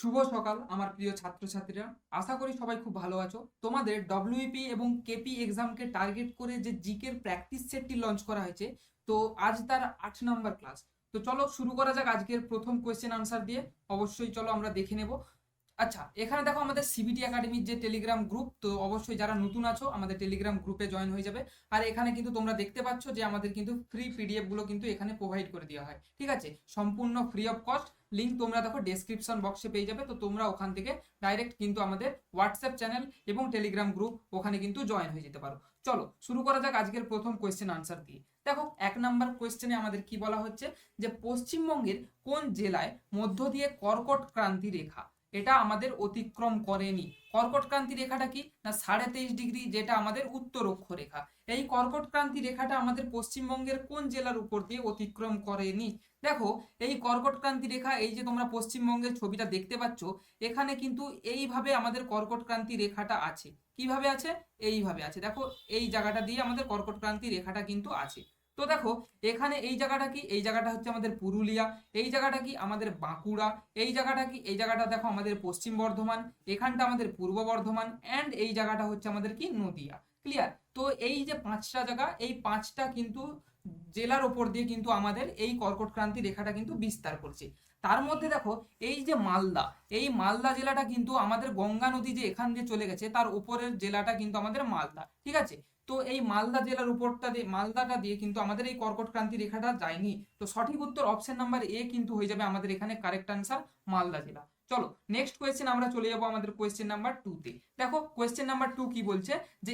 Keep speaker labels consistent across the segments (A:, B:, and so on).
A: শুভ সকাল আমার প্রিয় ছাত্রছাত্রীরা। আশা করি সবাই খুব ভালো আছো। তোমাদের ডব্লিউপি এবং কেপি এক্সামকে টার্গেট করে যে জিকের প্র্যাকটিস সেটটি লঞ্চ করা হয়েছে, তো আজ তার 8 নম্বর ক্লাস। তো চলো শুরু করা যাক আজকের প্রথম কোয়েশ্চেন আনসার দিয়ে। অবশ্যই চলো আমরা দেখে নেব। আচ্ছা, এখানে দেখো আমাদের সিবিটি একাডেমির যে টেলিগ্রাম গ্রুপ, তো অবশ্যই যারা নতুন আছো আমাদের টেলিগ্রাম গ্রুপে জয়েন হয়ে যাবে। আর এখানে কিন্তু তোমরা দেখতে পাচ্ছ যে আমাদের কিন্তু ফ্রি পিডিএফ গুলো কিন্তু এখানে প্রোভাইড করে দেওয়া হয়, ঠিক আছে, সম্পূর্ণ ফ্রি অফ কস্ট। লিঙ্ক তোমরা দেখো ডেসক্রিপশন বক্সে পেয়ে যাবে, তো তোমরা ওখান থেকে ডাইরেক্ট কিন্তু আমাদের হোয়াটসঅ্যাপ চ্যানেল এবং টেলিগ্রাম গ্রুপ ওখানে কিন্তু জয়েন হয়ে যেতে পারো। চলো শুরু করা যাক আজকের প্রথম কোয়েশ্চেন আনসার দিয়ে। দেখো 1 নম্বর কোয়েশ্চেনে আমাদের কি বলা হচ্ছে যে পশ্চিমবঙ্গের কোন জেলায় মধ্য দিয়ে কর্কট ক্রান্তি রেখা এটা আমাদের অতিক্রম করেনি। কর্কট ক্রান্তি রেখাটা কি না 23.5°, যেটা আমাদের উত্তর অক্ষ রেখা। এই কর্কট ক্রান্তি রেখাটা আমাদের পশ্চিমবঙ্গের কোন জেলার উপর দিয়ে অতিক্রম করেনি? দেখো, এই কর্কট ক্রান্তি রেখা, এই যে তোমরা পশ্চিমবঙ্গের ছবিটা দেখতে পাচ্ছ, এখানে কিন্তু এইভাবে আমাদের কর্কট ক্রান্তি রেখাটা আছে। কিভাবে আছে? এইভাবে আছে। দেখো, এই জায়গাটা দিয়ে আমাদের কর্কট ক্রান্তি রেখাটা কিন্তু আছে। তো দেখো, এখানে এই জায়গাটা কি? এই জায়গাটা হচ্ছে আমাদের পুরুলিয়া। এই জায়গাটা কি? আমাদের বাঁকুড়া। এই জায়গাটা কি? এই জায়গাটা দেখো আমাদের পশ্চিম বর্ধমান। এখানটা আমাদের পূর্ব বর্ধমান। অ্যান্ড এই জায়গাটা হচ্ছে আমাদের কি? নদিয়া। ক্লিয়ার? তো এই যে 5টা জায়গা, এই 5টা কিন্তু জেলার ওপর দিয়ে কিন্তু আমাদের এই কর্কট ক্রান্তি রেখাটা কিন্তু বিস্তার করছে। তার মধ্যে দেখো, এই যে মালদা, এই মালদা জেলাটা কিন্তু আমাদের গঙ্গা নদী যে এখান দিয়ে চলে গেছে তার উপরের জেলাটা কিন্তু আমাদের মালদা, ঠিক আছে। তো এই মালদা জেলার উপরটা দিয়ে, মালদাটা দিয়ে কিন্তু আমাদের এই কর্কট ক্রান্তি রেখাটা যায়নি। তো সঠিক উত্তর অপশন নাম্বার এ কিন্তু হয়ে যাবে আমাদের এখানে কারেক্ট আনসার, মালদা জেলা। চলো নেক্সট কোয়েশ্চেন আমরা চলে যাবো আমাদের কোয়েশ্চেন নাম্বার 2 তে। দেখো কোয়েশ্চেন নাম্বার 2 কি বলছে যে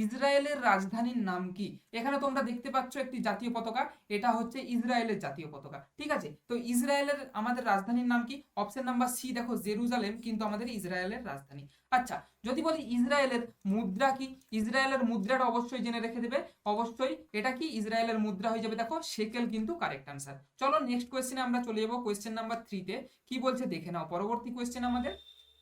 A: ইসরায়েলের রাজধানীর নাম কি? এখানে তোমরা দেখতে পাচ্ছ একটি জাতীয় পতাকা, এটা হচ্ছে ইসরায়েলের জাতীয় পতাকা, ঠিক আছে। তো ইসরায়েলের আমাদের রাজধানীর নাম কি? অপশন নাম্বার সি, দেখো জেরুজালেম কিন্তু আমাদের ইসরায়েলের রাজধানী। আচ্ছা, যদি বলি ইসরায়েলের মুদ্রা কি? ইসরায়েলের মুদ্রাটা অবশ্যই জেনে রেখে দেবে। অবশ্যই এটা কি? ইসরায়েলের মুদ্রা হয়ে যাবে দেখো শেকেল কিন্তু কারেক্ট আনসার। চলো নেক্সট কোয়েশ্চেনে আমরা চলে যাবো কোয়েশ্চেন নাম্বার 3 তে। কি বলছে দেখে নাও পরবর্তী কোয়েশ্চেন আমাদের।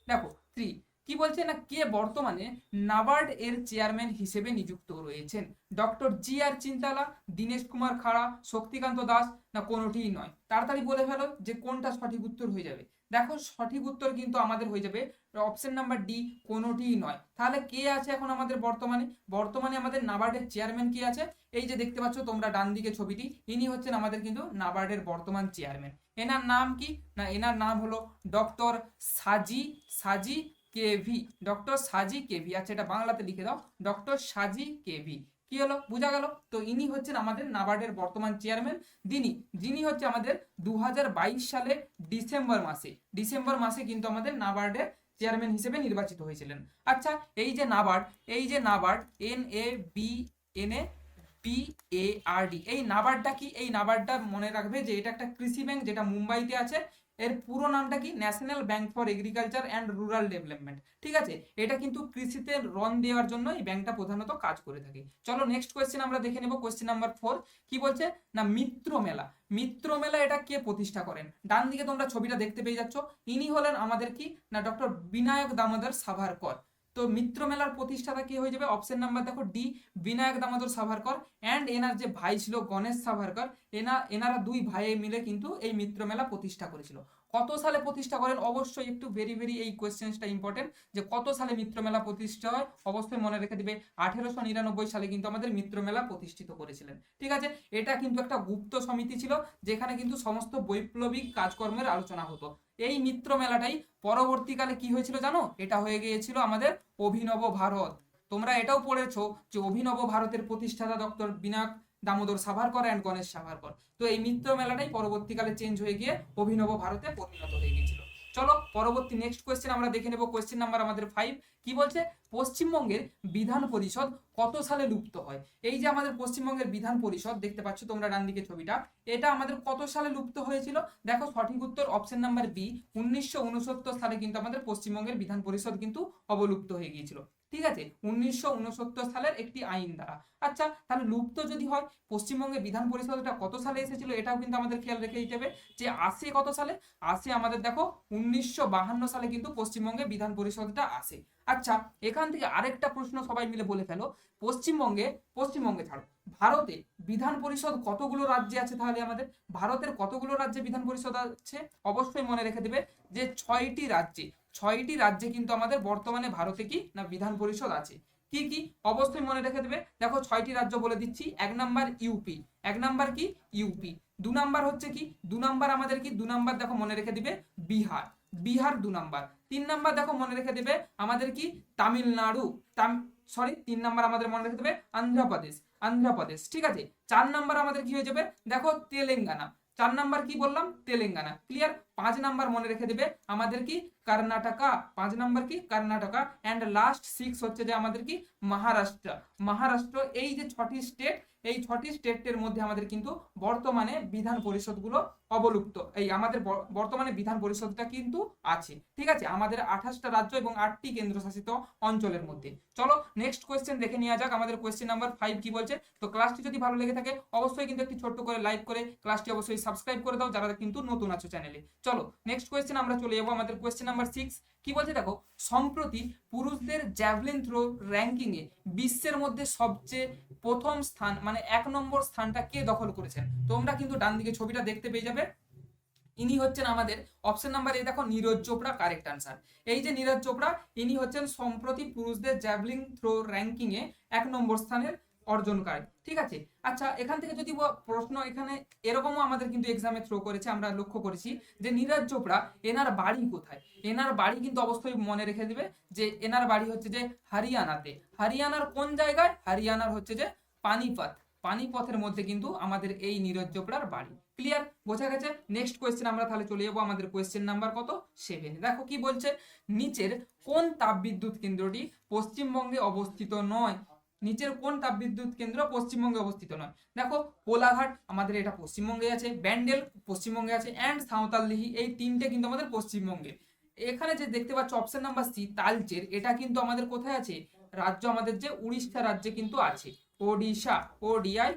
A: দেখো 3 কি বলছে না, কে বর্তমানে নাবার্ড এর চেয়ারম্যান হিসেবে নিযুক্ত রয়েছেন? ডক্টর জি আর চিন্তালা, দীনেশ কুমার খাড়া, শক্তিকান্ত দাস, না কোনোটিই নয়? তাড়াতাড়ি বলে ফেলো যে কোনটা সঠিক উত্তর হয়ে যাবে। দেখো সঠিক উত্তর কিন্তু আমাদের হয়ে যাবে অপশন নাম্বার ডি, কোনোটিই নয়। তাহলে কে আছে এখন আমাদের বর্তমানে? বর্তমানে আমাদের নাবার্ডের চেয়ারম্যান কে আছে? এই যে দেখতে পাচ্ছ তোমরা ডান দিকে ছবিটি, ইনি হচ্ছেন আমাদের কিন্তু নাবার্ডের বর্তমান চেয়ারম্যান। এনার নাম কি না, এনার নাম হলো ডক্টর সাজি সাজি কেভি। ডক্টর সাজি কেভি। আচ্ছা, এটা বাংলাতে লিখে দাও, ডক্টর সাজি কেভি। কি হলো? বোঝা গেল? তো ইনি হচ্ছেন আমাদের নাবার্ডের বর্তমান চেয়ারম্যান। যিনি হচ্ছে আমাদের 2022 সালে ডিসেম্বর মাসে কিন্তু আমাদের নাবার্ডের চেয়ারম্যান হিসেবে নির্বাচিত হয়েছিলেন। আচ্ছা, এই যে নাবার্ড NABARD, এই নাবার্ডটা কি? এই নাবার্ডটা মনে রাখবে যে এটা একটা কৃষি ব্যাংক, যেটা মুম্বাইতে আছে। এর পুরো নামটা কি? National bank for agriculture and rural development, ঠিক আছে। এটা কিন্তু কৃষিতে ঋণ দেওয়ার জন্য এই ব্যাংকটা প্রধানত কাজ করে থাকে। চলো নেক্সট কোয়েশ্চেন আমরা দেখে নেব, কোয়েশ্চেন নাম্বার 4। কি বলছে না, মিত্র মেলা এটা কে প্রতিষ্ঠা করেন? ডান দিকে তোমরা ছবিটা দেখতে পেয়ে যাচ্ছ, ইনি হলেন আমাদের কি না ডক্টর বিনায়ক দামোদর সাভারকর। তো মিত্র মেলার প্রতিষ্ঠাতা কে হয়ে যাবে? অপশন নাম্বার দেখো ডি, বিনায়ক দামোদর সাভারকর। অ্যান্ড এনার যে ভাই ছিল গণেশ সাভারকর, এনারা দুই ভাইয়ে মিলে কিন্তু এই মিত্র মেলা প্রতিষ্ঠা করেছিল। কত সালে প্রতিষ্ঠা করেন? অবশ্যই একটু ভেরি ভেরি এই কোয়েশ্চেনটা ইম্পর্টেন্ট, যে কত সালে মিত্র মেলা প্রতিষ্ঠা হয় অবশ্যই মনে রেখে দিবে। 1899 সালে কিন্তু আমাদের মিত্র মেলা প্রতিষ্ঠিত করেছিলেন, ঠিক আছে। এটা কিন্তু একটা গুপ্ত সমিতি ছিল, যেখানে কিন্তু সমস্ত বৈপ্লবিক কাজকর্মের আলোচনা হতো। এই মিত্র মেলাটাই পরবর্তীকালে কি হয়েছিল জানো? এটা হয়ে গিয়েছিল আমাদের অভিনব ভারত। তোমরা এটাও পড়েছো যে অভিনব ভারতের প্রতিষ্ঠাতা ডক্টর বিনায়ক দামোদর সাভারকর অ্যান্ড গণেশ সাভারকর। তো এই মিত্র মেলাটাই পরবর্তীকালে চেঞ্জ হয়ে গিয়ে অভিনব ভারতে পরিণত হয়ে গিয়েছিল। চলো পরবর্তী নেক্সট কোয়েশ্চেন আমরা দেখে নেব, কোয়েশ্চেন নাম্বার আমাদের 5। কি বলছে? পশ্চিমবঙ্গের বিধান পরিষদ কত সালে লুপ্ত হয়? এই যে আমাদের পশ্চিমবঙ্গের বিধান পরিষদ দেখতে পাচ্ছ তোমরা ডান দিকে ছবিটা, এটা আমাদের কত সালে লুপ্ত হয়েছিল? দেখো সঠিক উত্তর অপশন নাম্বার বি, 1969 সালে কিন্তু আমাদের পশ্চিমবঙ্গের বিধান পরিষদ কিন্তু অবলুপ্ত হয়ে গিয়েছিল। ঠিক আছে, 1969 সালের একটি আইন দ্বারা। আচ্ছা, তাহলে লুপ্ত যদি হয়, পশ্চিমবঙ্গে বিধান পরিষদটা কত সালে এসেছিল এটাও কিন্তু আমাদের খেয়াল রেখে দিতে হবে, যে আসে কত সালে, আসে আমাদের দেখো 1952 সালে কিন্তু পশ্চিমবঙ্গে বিধান পরিষদটা আসে। আচ্ছা, এখান থেকে আরেকটা প্রশ্ন সবাই মিলে বলে ফেলো, পশ্চিমবঙ্গে ছাড়ো, ভারতে বিধান পরিষদ কতগুলো রাজ্যে আছে? তাহলে আমাদের ভারতের কতগুলো রাজ্যে বিধান পরিষদ আছে? অবশ্যই মনে রেখে দেবে যে 6টি রাজ্যে, 6টি রাজ্যে কিন্তু আমাদের বর্তমানে ভারতে কি না বিধান পরিষদ আছে। কি কি অবশ্যই মনে রেখে দেবে, দেখো 6টি রাজ্য বলে দিচ্ছি। 1 নাম্বার ইউপি, 1 নাম্বার কি ইউপি। 2 নাম্বার হচ্ছে কি, 2 নাম্বার আমাদের কি, 2 নাম্বার দেখো মনে রেখে দিবে বিহার, বিহার 2 নাম্বার। 3 নাম্বার দেখো মনে রেখে দেবে আমাদের কি তামিলনাড়ু, সরি 3 নাম্বার আমাদের মনে রেখে দেবে অন্ধ্রপ্রদেশ, অন্ধ্রপ্রদেশ, ঠিক আছে। 4 নাম্বার আমাদের কি হয়ে যাবে, দেখো তেলেঙ্গানা, 4 নাম্বার কি বললাম, তেলেঙ্গানা, ক্লিয়ার। 5 নাম্বার মনে রেখে দেবে আমাদের কি কর্ণাটকা, 5 নাম্বার কি কর্ণাটকা। এন্ড লাস্ট 6 হচ্ছে যে আমাদের কি মহারাষ্ট্র, মহারাষ্ট্র। এই যে 6টি স্টেট, এই 6টি স্টেটের মধ্যে আমাদের কিন্তু বর্তমানে বিধান পরিষদগুলো অবলুপ্ত, এই আমাদের বর্তমানে বিধান পরিষদটা কিন্তু আছে, ঠিক আছে, আমাদের 28টা রাজ্য এবং 8টি কেন্দ্রশাসিত অঞ্চলের মধ্যে। চলো নেক্সট কোয়েশ্চেন দেখে নেওয়া যাক, আমাদের কোয়েশ্চেন নাম্বার 5 কি বলছে। তো ক্লাসটি যদি ভালো লেগে থাকে অবশ্যই কিন্তু একটি ছোট্ট করে লাইক করে ক্লাসটি অবশ্যই সাবস্ক্রাইব করে দাও যারা কিন্তু নতুন আছো চ্যানেলে। চলো নেক্সট কোয়েশ্চেন আমরা চলে যাবো আমাদের কোয়েশ্চেন নাম্বার 6। কি বলছে দেখো, সম্প্রতি পুরুষদের জ্যাভলিন থ্রো র্যাঙ্কিং এ বিশ্বের মধ্যে সবচেয়ে প্রথম স্থান মানে 1 নম্বর স্থানটা কে দখল করেছেন? তোমরা কিন্তু ডান দিকে ছবিটা দেখতে পেয়ে যাবে, ইনি হচ্ছেন আমাদের অপশন নাম্বার এ দেখো নীরজ চোপড়া, কারেক্ট আনসার। এই যে নীরজ চোপড়া, ইনি হচ্ছেন সম্প্রতি পুরুষদের জ্যাভলিন থ্রো র্যাঙ্কিং এ 1 নম্বর স্থানের অর্জনকারী, ঠিক আছে। আচ্ছা, এখান থেকে যদি প্রশ্ন এখানে এরকমও আমাদের কিন্তু এক্সামে থ্রো করেছে, আমরা লক্ষ্য করেছি যে নীরজ চোপড়া এনার বাড়ি কোথায়, এনার বাড়ি কিন্তু অবশ্যই মনে রেখে দিবে যে এনার বাড়ি হচ্ছে যে হরিয়ানাতে। হরিয়ানার কোন জায়গায়? হরিয়ানার হচ্ছে যে পানিপথ, পানিপথের মধ্যে কিন্তু আমাদের এই নীরজ চোপড়ার বাড়ি, ক্লিয়ার, বোঝা গেছে। নেক্সট কোয়েশ্চেন আমরা তাহলে চলে যাবো আমাদের কোয়েশ্চেন নাম্বার কত, 7। দেখো কি বলছে, নিচের কোন তাপবিদ্যুৎ কেন্দ্রটি পশ্চিমবঙ্গে অবস্থিত নয়? নিচের কোন তাপবিদ্যুৎ কেন্দ্র পশ্চিমবঙ্গে অবস্থিত নয়? দেখো কোলাঘাট আমাদের এটা পশ্চিমবঙ্গে আছে, ব্যান্ডেল পশ্চিমবঙ্গে আছে, এন্ড সাঁওতালদিহি, এই 3টে কিন্তু আমাদের পশ্চিমবঙ্গে। এখানে যে দেখতে পাচ্ছ অপশন নাম্বার সি তালচের, এটা কিন্তু আমাদের কোথায় আছে? রাজ্য আমাদের যে উড়িষ্যা রাজ্যে কিন্তু আছে, ওডিশা, ওডিআই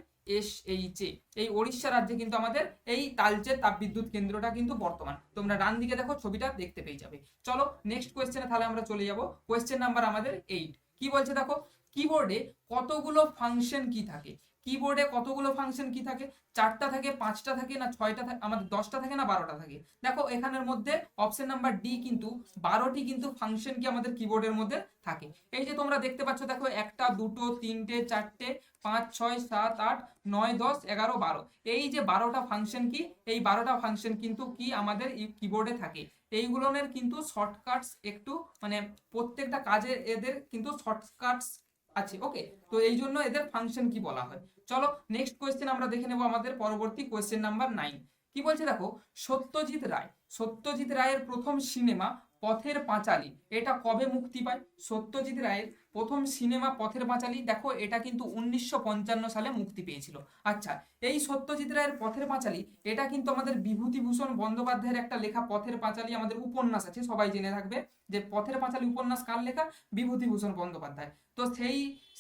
A: SH, এই ওড়িশা রাজ্যে কিন্তু আমাদের এই তালচের তাপবিদ্যুৎ কেন্দ্রটা কিন্তু বর্তমান। তোমরা ডান দিকে দেখো ছবিটা দেখতে পেয়ে যাবে। চলো নেক্সট কোয়েশ্চেনে তাহলে আমরা চলে যাব, কোয়েশ্চেন নাম্বার আমাদের 8। কি বলছে দেখো, কিবোর্ডে কতগুলো ফাংশন কি থাকে? কিবোর্ডে কতগুলো ফাংশন কি থাকে? 4টা থাকে, 5টা থাকে, না 6টা থাকে, আমাদের 10টা থাকে, না 12টা থাকে? দেখো এখানের মধ্যে অপশন নাম্বার ডি কিন্তু 12টি কিন্তু ফাংশন কি আমাদের কিবোর্ডের মধ্যে থাকে। এই যে তোমরা দেখতে পাচ্ছ দেখো, 1টা 2টো 3টে 4টে 5 6 7 8 9 10 11 12, এই যে 12টা ফাংশন কি, এই 12টা ফাংশন কিন্তু কি আমাদের কিবোর্ডে থাকে। এইগুলোর কিন্তু শর্টকাটস একটু মানে প্রত্যেকটা কাজে এদের কিন্তু শর্টকাটস আছে, ওকে, তো এই জন্য এদের ফাংশন কি বলা হয়। চলো নেক্সট কোয়েশ্চেন আমরা দেখে নেব আমাদের পরবর্তী কোয়েশ্চেন নাম্বার 9। কি বলছে দেখো, সত্যজিৎ রায়ের প্রথম সিনেমা পথের পাঁচালী এটা কবে মুক্তি পায়? সত্যজিৎ রায়ের প্রথম সিনেমা পথের পাঁচালী, দেখো এটা কিন্তু 1955 সালে মুক্তি পেয়েছিল। আচ্ছা, এই সত্যজিৎ রায়ের পথের পাঁচালী এটা কিন্তু আমাদের বিভূতিভূষণ বন্দ্যোপাধ্যায়ের একটা লেখা, পথের পাঁচালী আমাদের উপন্যাস আছে, সবাই জেনে থাকবে যে পথের পাঁচালী উপন্যাস কার লেখা? বিভূতিভূষণ বন্দ্যোপাধ্যায়। তো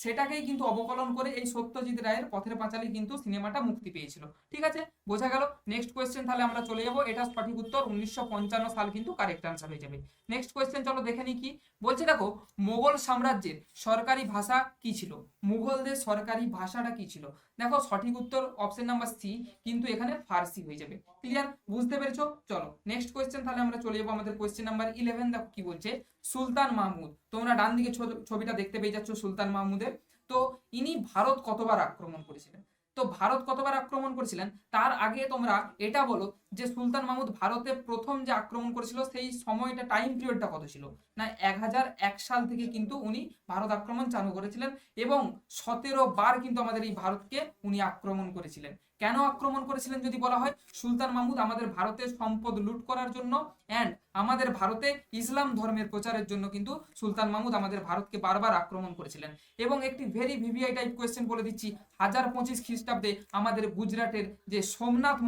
A: সেটাকেই কিন্তু অবকলন করে এই সত্যজিৎ রায়ের পথের পাঁচালী কিন্তু সিনেমাটা মুক্তি পেয়েছিল, ঠিক আছে, বোঝা গেল। নেক্সট কোয়েশ্চেন তাহলে আমরা চলে যাব, এটা সঠিক উত্তর 1955 সাল কিন্তু কারেক্ট আনসার হয়ে যাবে। নেক্সট কোয়েশ্চেন চলো দেখে নিই কি বলছে দেখো, মোগল সাম্রাজ্যের সরকারি ভাষা কি ছিল? মুঘলদের সরকারি ভাষাটা কি ছিল? দেখো সঠিক উত্তর অপশন নাম্বার সি কিন্তু এখানে ফার্সি হয়ে যাবে, ক্লিয়ার, বুঝতে পেরেছো। চলো নেক্সট কোয়েশ্চেন তাহলে আমরা চলে যাবো আমাদের কোয়েশ্চেন নাম্বার 11। দেখো কি বলছে, সুলতান মাহমুদ, তোমরা ডান দিকে ছবিটা দেখতে পেয়ে যাচ্ছ সুলতান মাহমুদের। তো ইনি ভারত কতবার আক্রমণ করেছিলেন? তো ভারত কতবার আক্রমণ করেছিলেন তার আগে তোমরা এটা বলো যে সুলতান মাহমুদ ভারতে প্রথম যে আক্রমণ করেছিল সেই সময়টা টাইম পিরিয়ডটা কত ছিল? না 1001 সাল থেকে কিন্তু উনি ভারত আক্রমণ চালু করেছিলেন এবং 17 বার কিন্তু আমাদের এই ভারতকে উনি আক্রমণ করেছিলেন। কেন আক্রমণ করেছিলেন যদি বলা হয়, সুলতান মাহমুদ আমাদের ভারতের সম্পদ লুট করার জন্য অ্যান্ড আমাদের ভারতে ইসলাম ধর্মের প্রচারের জন্য কিন্তু সুলতান মাহমুদ আমাদের ভারতকে বারবার আক্রমণ করেছিলেন। এবং একটি ভেরি ভিভিআই টাইপ কোয়েশ্চেন বলে দিচ্ছি, 1025 খ্রিস্টাব্দে আমাদের গুজরাটের যে সোমনাথ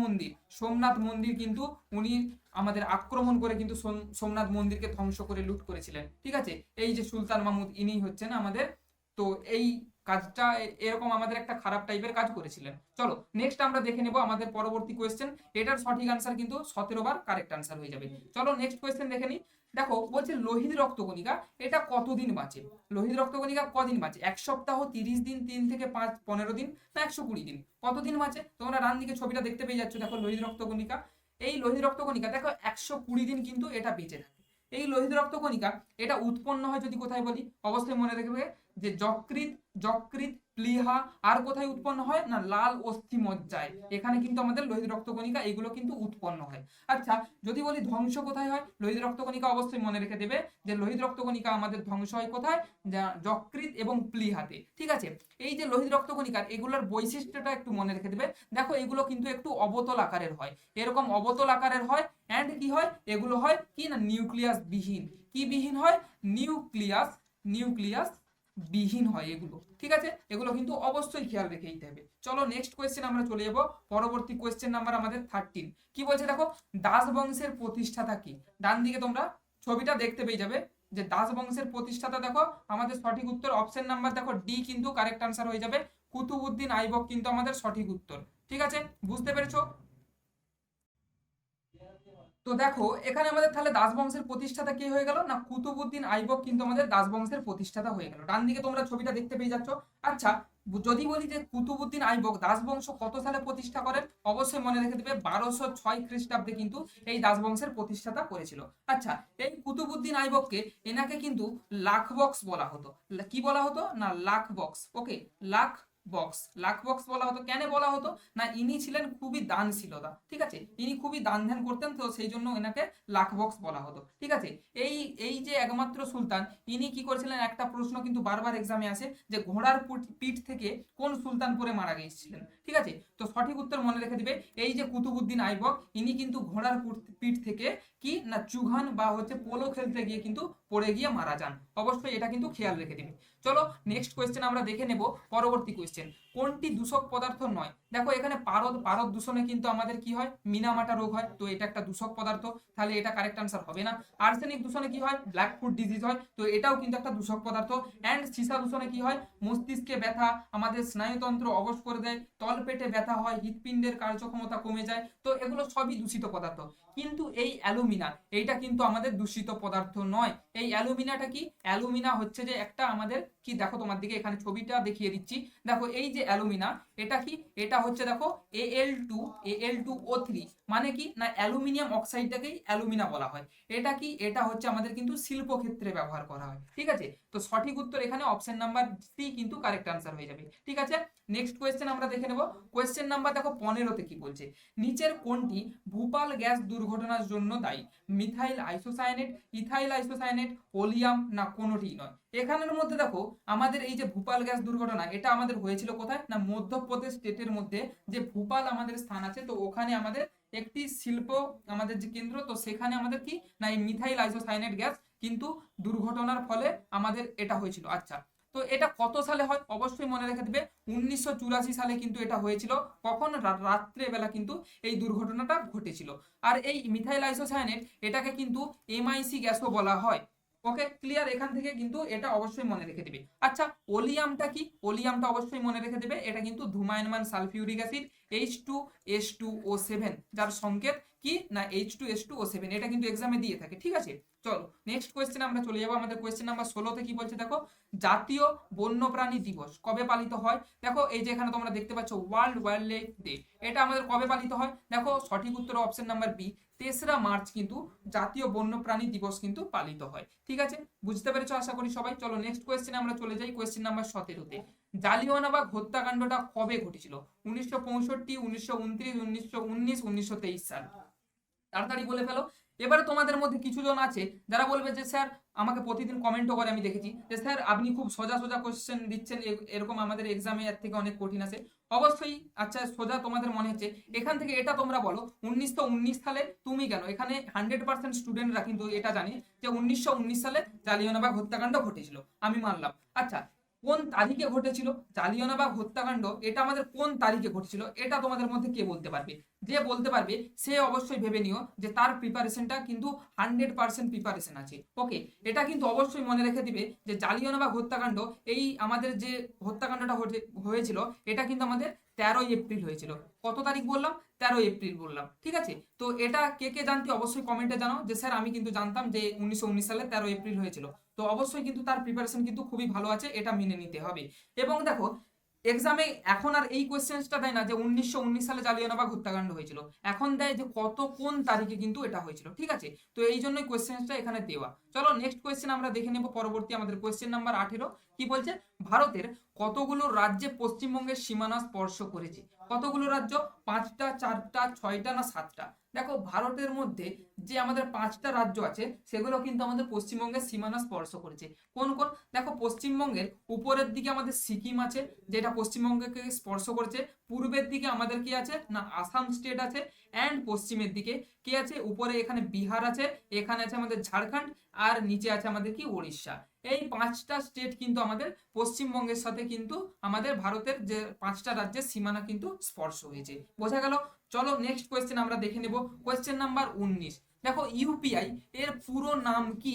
A: মন্দির কিন্তু উনি আমাদের আক্রমণ করে কিন্তু সোমনাথ মন্দিরকে ধ্বংস করে লুট করেছিলেন। ঠিক আছে, এই যে সুলতান মাহমুদ ইনি হচ্ছেন আমাদের, তো এই কাজটা এরকম আমাদের একটা খারাপ টাইপের কাজ করেছিলেন। চলো নেক্সট আমরা দেখে নেব আমাদের পরবর্তী কোয়েশ্চেন। এটার সঠিক আনসার কিন্তু 17 বার কারেক্ট আনসার হয়ে যাবে। চলো নেক্সট কোয়েশ্চেন দেখে নিই। দেখো বলছে লোহিত রক্তকণিকা এটা কতদিন বাঁচে? লোহিত রক্তকণিকা কদিন বাঁচে? 1 সপ্তাহ, 30 দিন, 3 থেকে 5 15 দিন, না 120 দিন? কতদিন বাঁচে? তোমরা ডান দিকে ছবিটা দেখতে পেয়ে যাচ্ছ, দেখো লোহিত রক্তকণিকা। এই লোহিত রক্তকণিকা দেখো 120 দিন কিন্তু এটা বেঁচে থাকে। এই লোহিত রক্তকণিকা এটা উৎপন্ন হয় যদি কোথায় বলি, অবশ্যই মনে রাখবে যে যকৃৎ প্লীহা, আর কোথায় উৎপন্ন হয় না লাল অস্থি মজ্জায়, এখানে কিন্তু আমাদের লোহিত রক্তকণিকা এগুলো কিন্তু উৎপন্ন হয়। আচ্ছা যদি বলি ধ্বংস কোথায় হয় লোহিত রক্তকণিকা, অবশ্যই মনে রেখে দেবে যে লোহিত রক্তকণিকা আমাদের ধ্বংস হয় কোথায়, যকৃৎ এবং প্লীহাতে। ঠিক আছে, এই যে লোহিত রক্তকণিকার এগুলোর বৈশিষ্ট্যটা একটু মনে রেখে দেবে। দেখো এগুলো কিন্তু একটু অবতল আকারের হয়, এরকম অবতল আকারের হয়, এন্ড কি হয় এগুলো হয় কি না নিউক্লিয়াস বিহীন। কি বিহীন হয়? নিউক্লিয়াস বিহীন হয় এগুলো। ঠিক আছে, এগুলো কিন্তু অবশ্যই খেয়াল রেখে দিতে হবে। চলো নেক্সট কোয়েশ্চেন আমরা চলে যাব। পরবর্তী কোয়েশ্চেন নাম্বার আমাদের 13। কি বলছে দেখো, দাস বংশের প্রতিষ্ঠাতা কি? ডান দিকে তোমরা ছবিটা দেখতে পেয়ে যাবে যে দাস বংশের প্রতিষ্ঠাতা, দেখো আমাদের সঠিক উত্তর অপশন নাম্বার দেখো ডি কিন্তু কারেক্ট আনসার হয়ে যাবে। কুতুবউদ্দিন আইবক কিন্তু আমাদের সঠিক উত্তর। ঠিক আছে, বুঝতে পেরেছো? তো দেখো এখানে আমাদের তাহলে দাস বংশের প্রতিষ্ঠাতা কি হয়ে গেল না কুতুবউদ্দিন আইবক কিন্তু আমাদের দাস বংশের প্রতিষ্ঠাতা হয়ে গেল। ডান দিকে তোমরা ছবিটা দেখতে পেয়ে যাচ্ছ। আচ্ছা যদি বলি যে কুতুবউদ্দিন আইবক দাস বংশ কত সালে প্রতিষ্ঠা করেন, অবশ্যই মনে রেখে দেবে 1206 খ্রিস্টাব্দে কিন্তু এই দাস বংশের প্রতিষ্ঠাতা করেছিল। আচ্ছা এই কুতুবউদ্দিন আইবককে এনাকে কিন্তু লাখ বক্স বলা হতো। কি বলা হতো না লাখ বক্স। ওকে, লাখ বক্স বলা হতো। কেন বলা হতো না ইনি ছিলেন খুবই দানশীলতা। ঠিক আছে, ইনি খুবই দান ধ্যান করতেন, তো সেই জন্য এনাকে লাখ বক্স বলা হতো। ঠিক আছে, এই এই যে একমাত্র সুলতান ইনি কি করেছিলেন, একটা প্রশ্ন কিন্তু বারবার এক্সামে আসে যে ঘোড়ার পিঠ থেকে কোন সুলতান পরে মারা গিয়েছিলেন। ঠিক আছে, তো সঠিক উত্তর মনে রেখে দিবে এই যে কুতুবউদ্দিন আইবক ইনি কিন্তু ঘোড়ার পিঠ থেকে কি না চুঘান বা হচ্ছে পোলো খেলতে গিয়ে কিন্তু পড়ে গিয়ে মারা যান। অবশ্যই এটা কিন্তু খেয়াল রেখে দিবে। চলো নেক্সট কোয়েশ্চেন আমরা দেখে নেব। পরবর্তী কোয়েশ্চেন, কোনটি দূষক পদার্থ নয়? দেখো এখানে পারদ দূষণে কিন্তু আমাদের কি হয় মিনামাটা রোগ হয়, তো এটা একটা দূষক পদার্থ, তাহলে এটা কারেক্ট আনসার হবে না। আর্সেনিক দূষণে কি হয় ব্ল্যাক ফুট ডিজিজ হয়, তো এটাও কিন্তু একটা দূষক পদার্থ। অ্যান্ড সীসা দূষণে কি হয় মস্তিষ্কে ব্যথা, আমাদের স্নায়ুতন্ত্র অবশ করে দেয়, তলপেটে ব্যথা হয়, হৃৎপিণ্ডের কার্যক্ষমতা কমে যায়, তো এগুলো সবই দূষিত পদার্থ। কিন্তু এই অ্যালুমিনা এইটা কিন্তু আমাদের দূষিত পদার্থ নয়। এই অ্যালুমিনাটা কি, অ্যালুমিনা হচ্ছে যে একটা আমাদের কি, দেখো তোমার দিকে এখানে ছবিটা দেখিয়ে দিচ্ছি। দেখো এই যে অ্যালুমিনা এটা কি, এটা হচ্ছে দেখো Al2O3, মানে কি না অ্যালুমিনিয়াম অক্সাইডটাকেই অ্যালুমিনা বলা হয়। এটা কি, এটা হচ্ছে আমাদের কিন্তু শিল্প ক্ষেত্রে ব্যবহার করা হয়। ঠিক আছে, তো সঠিক উত্তর এখানে অপশন নাম্বার সি কিন্তু কারেক্ট আনসার হয়ে যাবে। ঠিক আছে, নেক্সট কোয়েশ্চেন আমরা দেখে নেব। কোয়েশ্চেন নাম্বার দেখো 15তে কি বলছে, নিচের কোনটি ভূপাল গ্যাস দুর্ঘটনার জন্য দায়ী? Methyl isocyanate, ethyl isocyanate, oleum, না কোনোটি নয়? এখানের মধ্যে দেখো আমাদের এই যে ভূপাল গ্যাস দুর্ঘটনা এটা আমাদের হয়েছিল কোথায় না মধ্যপ্রদেশ স্টেটের মধ্যে যে ভূপাল আমাদের স্থান আছে, তো ওখানে আমাদের একটি শিল্প আমাদের যে কেন্দ্র, তো সেখানে আমাদের কি না এই মিথাইল আইসোসায়ানেট গ্যাস কিন্তু দুর্ঘটনার ফলে আমাদের এটা হয়েছিল। আচ্ছা তো এটা কত সালে হয়, অবশ্যই মনে রেখে দেবে 1984 সালে কিন্তু এটা হয়েছিল। কখন, রাত্রে বেলা কিন্তু এই দুর্ঘটনাটা ঘটেছিল। আর এই মিথাইল আইসোসায়ানেট এটাকে কিন্তু এমআইসি গ্যাসও বলা হয়। ওকে ক্লিয়ার, এখান থেকে কিন্তু এটা অবশ্যই মনে রেখে দেবে। আচ্ছা ওলিয়ামটা কি, ওলিয়ামটা অবশ্যই মনে রেখে দেবে, এটা কিন্তু ধূমায়নমান সালফিউরিক অ্যাসিড H2S2O7, যার সংকেত কি না H2S2O7, এটা কিন্তু এক্সামে দিয়ে থাকে। ঠিক আছে, চলো নেক্সট কোয়েশ্চেন আমরা চলে যাবো। আমাদের কোয়েশ্চেন নাম্বার 16তে কি বলছে দেখো, জাতীয় বন্যপ্রাণী দিবস কবে পালিত হয়? দেখো এই যে এখানে তোমরা দেখতে পাচ্ছ ওয়ার্ল্ড ওয়াইল্ড লাইফ ডে, এটা আমাদের কবে পালিত হয়? দেখো সঠিক উত্তর অপশন নাম্বার বি 3রা মার্চ কিন্তু জাতীয় বন্যপ্রাণী দিবস কিন্তু পালিত হয়। ঠিক আছে, বুঝতে পেরেছো আশা করি সবাই। চলো নেক্সট কোয়েশ্চেনে আমরা চলে যাই, কোয়েশ্চেন নাম্বার 17তে। জালিয়ানওয়ালাবাগ হত্যাকাণ্ডটা কবে ঘটেছিল? 1965, 1929, 1919, 1923 সাল? তাড়াতাড়ি বলে ফেলো। এবারে তোমাদের মধ্যে কিছু জন আছে যারা বলবে যে স্যার, আমাকে প্রতিদিন কমেন্টও করে আমি দেখেছি যে স্যার আপনি খুব সোজা সোজা কোশ্চেন দিচ্ছেন, এরকম আমাদের এক্সামে এর থেকে অনেক কঠিন আছে। অবশ্যই। আচ্ছা সোজা তোমাদের মনে হচ্ছে এখান থেকে এটা তোমরা বলো 1919 সালে তুমি কেন, এখানে 100% স্টুডেন্টরা কিন্তু এটা জানে যে 1919 সালে জালিয়ানওয়ালাবাগ হত্যাকাণ্ড ঘটেছিল, আমি মানলাম। আচ্ছা কোন তারিখে ঘটেছিল জালিয়ানওয়ালাবাগ হত্যাকাণ্ড, এটা আমাদের কোন তারিখে ঘটেছিল এটা তোমাদের মধ্যে কে বলতে পারবে? যে বলতে পারবে সে অবশ্যই ভেবে নিও যে তার প্রিপারেশনটা কিন্তু 100% প্রিপারেশন আছে। ওকে, এটা কিন্তু অবশ্যই মনে রেখে দিবে যে জালিয়ানওয়ালাবাগ হত্যাকাণ্ড, এই আমাদের যে হত্যাকাণ্ডটা হয়েছিল এটা কিন্তু আমাদের 13 এপ্রিল হয়েছিল। কত তারিখ বললাম? 13 এপ্রিল বললাম, ঠিক আছে। তো এটা কে কে জানতে অবশ্যই কমেন্টে জানাও যে স্যার আমি কিন্তু জানতাম যে 1919 সালে 13 এপ্রিল হয়েছিল। তো অবশ্যই কিন্তু তার প্রিপারেশন কিন্তু খুবই ভালো আছে, এটা মেনে নিতে হবে। এবং দেখো এক্সামে এখন আর এই কোয়েশ্চেন্সটা দেয় না যে 1919 সালে জালিয়ানওয়ালাবাগ হত্যাকাণ্ড হয়েছিল, এখন দেয় যে কত কোন তারিখে কিন্তু এটা হয়েছিল, ঠিক আছে। তো এই জন্যই কোয়েশ্চেন্সটা এখানে দেওয়া। চলো নেক্সট কোয়েশ্চেন আমরা দেখে নেব, পরবর্তী আমাদের কোয়েশ্চেন নাম্বার 18 কি বলছে, ভারতের কতগুলো রাজ্যে পশ্চিমবঙ্গের সীমানা স্পর্শ করেছে? কতগুলো রাজ্য? 5টা, 4টা, 6টা না 7টা? দেখো ভারতের মধ্যে যে আমাদের 5টা রাজ্য আছে সেগুলো কিন্তু আমাদের পশ্চিমবঙ্গের সীমানা স্পর্শ করেছে। কোন কোন? দেখো পশ্চিমবঙ্গের উপরের দিকে আমাদের সিকিম আছে যেটা পশ্চিমবঙ্গকে স্পর্শ করেছে। পূর্বের দিকে আমাদের কি আছে না আসাম স্টেট আছে। অ্যান্ড পশ্চিমের দিকে কি আছে? উপরে এখানে বিহার আছে, এখানে আছে আমাদের ঝাড়খণ্ড, আর নিচে আছে আমাদের কি উড়িষ্যা। এই 5টা স্টেট কিন্তু আমাদের পশ্চিমবঙ্গের সাথে কিন্তু আমাদের ভারতের যে 5টা রাজ্যের সীমানা কিন্তু স্পর্শ হয়েছে। বোঝা গেল? চলো নেক্সট কোয়েশ্চেন আমরা দেখে নেব, কোয়েশ্চেন নাম্বার 19। দেখো ইউপিআই এর পুরো নাম কি?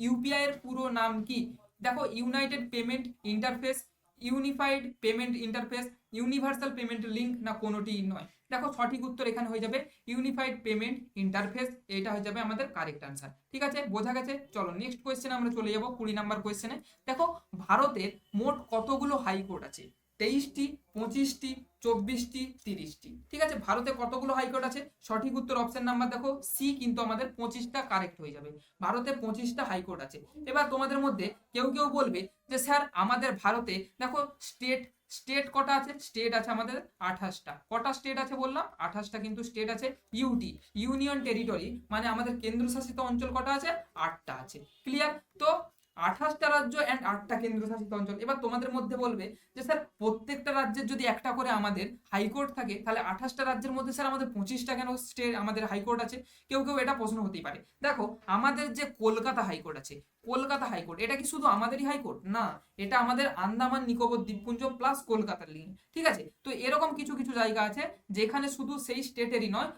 A: ইউপিআই এর পুরো নাম কি? দেখো United payment interface, unified payment interface, universal payment link, না কোনোটিই নয়। দেখো সঠিক উত্তর এখানে হয়ে যাবে ইউনিফাইড পেমেন্ট ইন্টারফেস, এটা হয়ে যাবে আমাদের কারেক্ট আনসার। ঠিক আছে, বোঝা গেছে? চলো নেক্সট কোয়েশ্চেনে আমরা চলে যাব, 20 নাম্বার কোয়েশ্চেনে। দেখো ভারতের মোট কতগুলো হাইকোর্ট আছে? 23টি, 25টি, 24টি, 30টি। ঠিক আছে, ভারতে কতগুলো হাইকোর্ট আছে? সঠিক উত্তর অপশন নাম্বার দেখো সি, কিন্তু আমাদের 25টা কারেক্ট হয়ে যাবে। ভারতে 25টা হাইকোর্ট আছে। এবার তোমাদের মধ্যে কেউ কেউ বলবে যে স্যার আমাদের ভারতে দেখো স্টেট স্টেট কটা আছে? স্টেট আছে আমাদের 28টা। কটা স্টেট আছে বললাম? 28টা কিন্তু স্টেট আছে। ইউটি ইউনিয়ন টেরিটরি মানে আমাদের কেন্দ্রশাসিত অঞ্চল কটা আছে? 8টা আছে। ক্লিয়ার? তো 28টা রাজ্য অ্যান্ড 8টা কেন্দ্রশাসিত অঞ্চল। এবার তোমাদের মধ্যে বলবে যে স্যার প্রত্যেকটা রাজ্যের যদি একটা করে আমাদের হাইকোর্ট থাকে তাহলে 28টা রাজ্যের মধ্যে স্যার আমাদের 25টা কেন স্টেট আমাদের হাইকোর্ট আছে? কেউ কেউ এটা প্রশ্ন হতেই পারে। দেখো আমাদের যে কলকাতা হাইকোর্ট আছে, কলকাতা হাইকোর্ট এটা কি শুধু আমাদেরই হাইকোর্ট? না, এটা আমাদের আন্দামান নিকোবর দ্বীপপুঞ্জ প্লাস কলকাতার লিঙ্ক। ঠিক আছে, তো এরকম কিছু কিছু জায়গা আছে যেখানে শুধু সেই স্টেটেরই নয়,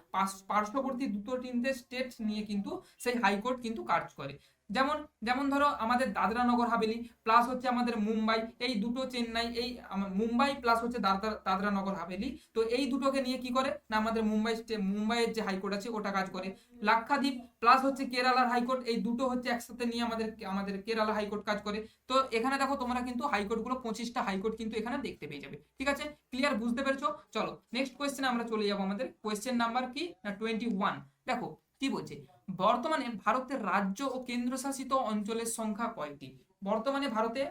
A: পার্শ্ববর্তী দুটো তিনটে স্টেট নিয়ে কিন্তু সেই হাইকোর্ট কিন্তু কাজ করে। যেমন যেমন ধরো আমাদের দাদরা নগর হাভেলি প্লাস হচ্ছে আমাদের মুম্বাই, এই দুটো চেন্নাই, এই মুম্বাই প্লাস হচ্ছে দাদরা নগর হাভেলি। তো এই দুটোকে নিয়ে কি করে না আমাদের মুম্বাইয়ের যে হাইকোর্ট আছে ওটা কাজ করে। লাক্ষাদ্বীপ প্লাস হচ্ছে কেরালার হাইকোর্ট, এই দুটো হচ্ছে একসাথে নিয়ে আমাদের আমাদের কেরালা হাইকোর্ট কাজ করে। তো এখানে দেখো তোমরা কিন্তু হাইকোর্ট গুলো 25টা হাইকোর্ট কিন্তু এখানে দেখতে পেয়ে যাবে। ঠিক আছে, ক্লিয়ার? বুঝতে পেরেছো? চলো নেক্সট কোয়েশ্চেনে আমরা চলে যাবো। আমাদের কোয়েশ্চেন নাম্বার কি না 21। দেখো কি বলছে, বর্তমানে ভারতের রাজ্য ও কেন্দ্রশাসিত অঞ্চলের সংখ্যা কয়টি? বর্তমানে ভারতে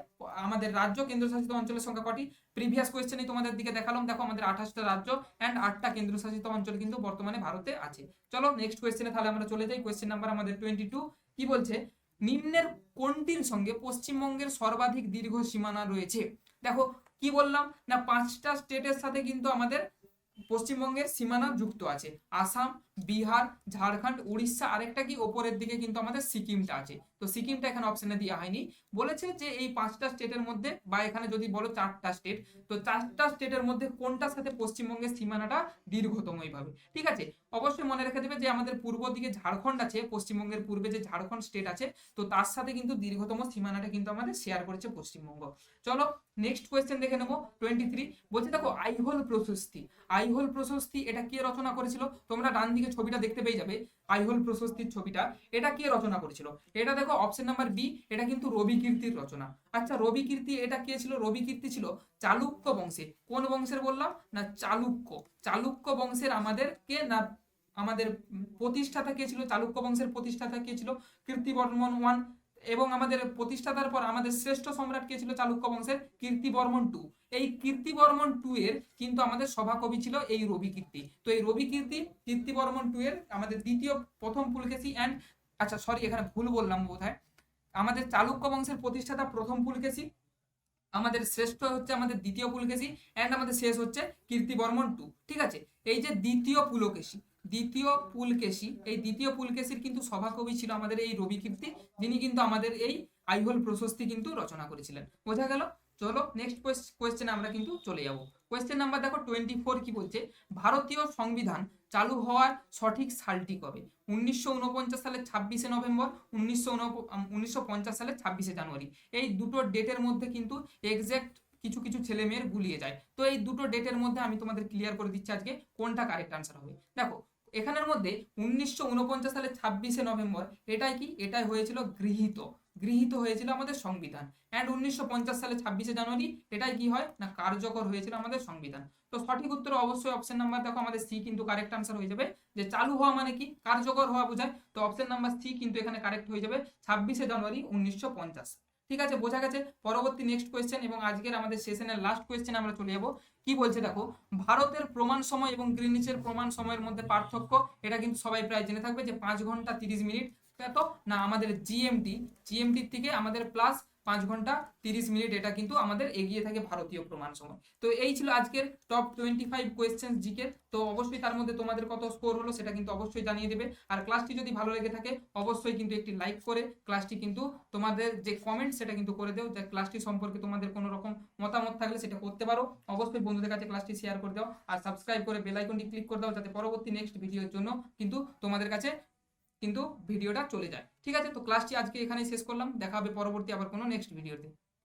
A: আমাদের রাজ্য কেন্দ্রশাসিত অঞ্চলের সংখ্যা কয়টি? প্রিভিয়াস কোয়েশ্চেনে তোমাদের দিকে দেখালাম, দেখো আমাদের 28টা রাজ্য অ্যান্ড 8টা কেন্দ্রশাসিত অঞ্চল কিন্তু বর্তমানে ভারতে আছে। চলো নেক্সট কোয়েশ্চেনে তাহলে আমরা চলে যাই। কোয়েশ্চেন নাম্বার আমাদের 22 কি বলছে, নিম্নের কোনটির সঙ্গে পশ্চিমবঙ্গের সর্বাধিক দীর্ঘ সীমানা রয়েছে? দেখো কি বললাম না 5টা স্টেটের সাথে কিন্তু আমাদের পশ্চিমবঙ্গের সীমানা যুক্ত আছে, আসাম, বিহার, ঝাড়খণ্ড, উড়িষ্যা, আরেকটা কি ওপরের দিকে কিন্তু আমাদের সিকিমটা আছে। তো সিকিমটা এখানে অপশনে দেওয়া হয়নি, বলেছে যে এই 5টা স্টেটের মধ্যে, বা এখানে যদি বলো 4টা স্টেট, তো 4টা স্টেটের মধ্যে কোনটার সাথে পশ্চিমবঙ্গের সীমানাটা দীর্ঘতম এইভাবে। ঠিক আছে, অবশ্যই মনে রেখে দেবে যে আমাদের পূর্ব দিকে ঝাড়খণ্ড আছে, পশ্চিমবঙ্গের পূর্বে যে ঝাড়খণ্ড স্টেট আছে, তো তার সাথে কিন্তু দীর্ঘতম সীমানাটা কিন্তু আমাদের শেয়ার করেছে পশ্চিমবঙ্গ। চলো নেক্সট কোয়েশ্চেন দেখে নেবো 23। বলছে দেখো আইহোল প্রশস্তি, আইহোল প্রশস্তি এটা কে রচনা করেছিল? তোমরা ডান দিকে ছবিটা দেখতে পেয়ে যাবে আইহোল প্রশস্তির ছবিটা। এটা কে রচনা করেছিল? এটা দেখো অপশন নাম্বার বি, এটা কিন্তু রবি কীর্তির রচনা। আচ্ছা রবি কীর্তি এটা কে ছিল? রবি কীর্তি ছিল চালুক্য বংশে। কোন বংশের বললাম? না চালুক্য। চালুক্য বংশের আমাদের কে না আমাদের প্রতিষ্ঠাতা কে ছিল? চালুক্য বংশের প্রতিষ্ঠাতা কে ছিল? কীর্তিবর্মন 1। এবং আমাদের প্রতিষ্ঠাতার পর আমাদের শ্রেষ্ঠ সম্রাট কে ছিল চালুক্য বংশের? কীর্তিবর্মন 2। এই কীর্তিবর্মন 2 এর কিন্তু আমাদের সভাকবি ছিল এই রবি কীর্তি। তো এই রবি কীর্তি কীর্তিবর্মন 2 এর আমাদের প্রথম পুলকেশী অ্যান্ড, আচ্ছা সরি এখানে ভুল বললাম বোধহয়, আমাদের চালুক্য বংশের প্রতিষ্ঠাতা প্রথম পুলকেশী, আমাদের শ্রেষ্ঠ হচ্ছে আমাদের দ্বিতীয় পুলকেশী, অ্যান্ড আমাদের শেষ হচ্ছে কীর্তিবর্মন 2। ঠিক আছে, এই যে দ্বিতীয় পুলকেশী, এই দ্বিতীয় পুলকেশীর কিন্তু সভাকবি ছিল আমাদের এই রবি কীর্তি, যিনি কিন্তু আমাদের এই আইহোল প্রশস্তি কিন্তু রচনা করেছিলেন। বোঝা গেল? চলো নেক্সট কোয়েশ্চেনে আমরা কিন্তু চলে যাব। কোয়েশ্চেন নাম্বার দেখো 24 কি বলছে, ভারতীয় সংবিধান চালু হওয়ার সঠিক সালটি কবে? 1949 সালের 26শে নভেম্বর, 1950 সালের 26শে জানুয়ারি। এই দুটো ডেটের মধ্যে কিন্তু এক্সাক্ট কিছু কিছু ছেলে মেয়ের গুলিয়ে যায়। তো এই দুটো ডেটের মধ্যে আমি তোমাদের ক্লিয়ার করে দিচ্ছি আজকে কোনটা কারেক্ট আনসার হবে। দেখো, এখানের মধ্যে 1949 সালের 26শে নভেম্বর, এটাই কি, এটাই হয়েছিল গৃহীত হয়েছিল আমাদের সংবিধান। অ্যান্ড 1950 সালে 26শে জানুয়ারি এটাই কি হয় না, কার্যকর হয়েছিল আমাদের সংবিধান। তো সঠিক উত্তর অবশ্যই অপশন নাম্বার দেখো আমাদের সি কিন্তু কারেক্ট আনসার হয়ে যাবে। যে চালু হওয়া মানে কি, কার্যকর হওয়া বোঝায়, তো অপশন নাম্বার সি কিন্তু এখানে কারেক্ট হয়ে যাবে, 26শে জানুয়ারি 1950। ঠিক আছে, বোঝা গেছে? পরবর্তী নেক্সট কোয়েশ্চেন এবং আজকের আমাদের সেশনের লাস্ট কোয়েশ্চেন আমরা চলে যাবো। কি বলছে দেখো, ভারতের প্রমাণ সময় এবং গ্রিনিচের প্রমাণ সময়ের মধ্যে পার্থক্য, এটা কিন্তু সবাই প্রায় জেনে থাকবে যে 5 ঘন্টা 30 মিনিট। তো না, আমাদের জিএমটির থেকে আমাদের প্লাস 5 ঘন্টা 30 মিনিট, এটা কিন্তু আমাদের এগিয়ে থাকে ভারতীয় প্রমাণ সময়। তো এই ছিল আজকের টপ 25 কোয়েশ্চেন জিকে। তো অবশ্যই তার মধ্যে তোমাদের কত স্কোর হলো সেটা কিন্তু অবশ্যই জানিয়ে দেবে। আর ক্লাসটি যদি ভালো লেগে থাকে অবশ্যই কিন্তু একটি লাইক করে ক্লাসটি কিন্তু তোমাদের যে কমেন্ট সেটা কিন্তু করে দেও, যে ক্লাসটি সম্পর্কে তোমাদের কোনো রকম মতামত থাকলে সেটা করতে পারো। অবশ্যই বন্ধুদের কাছে ক্লাসটি শেয়ার করে দাও আর সাবস্ক্রাইব করে বেল আইকনটি ক্লিক করে দাও, যাতে পরবর্তী নেক্সট ভিডিওর জন্য কিন্তু তোমাদের কাছে কিন্তু ভিডিওটা চলে যায়। ঠিক আছে, তো ক্লাসটি আজকে এখানেই শেষ করলাম, দেখা হবে পরবর্তী আবার কোনো নেক্সট ভিডিওতে।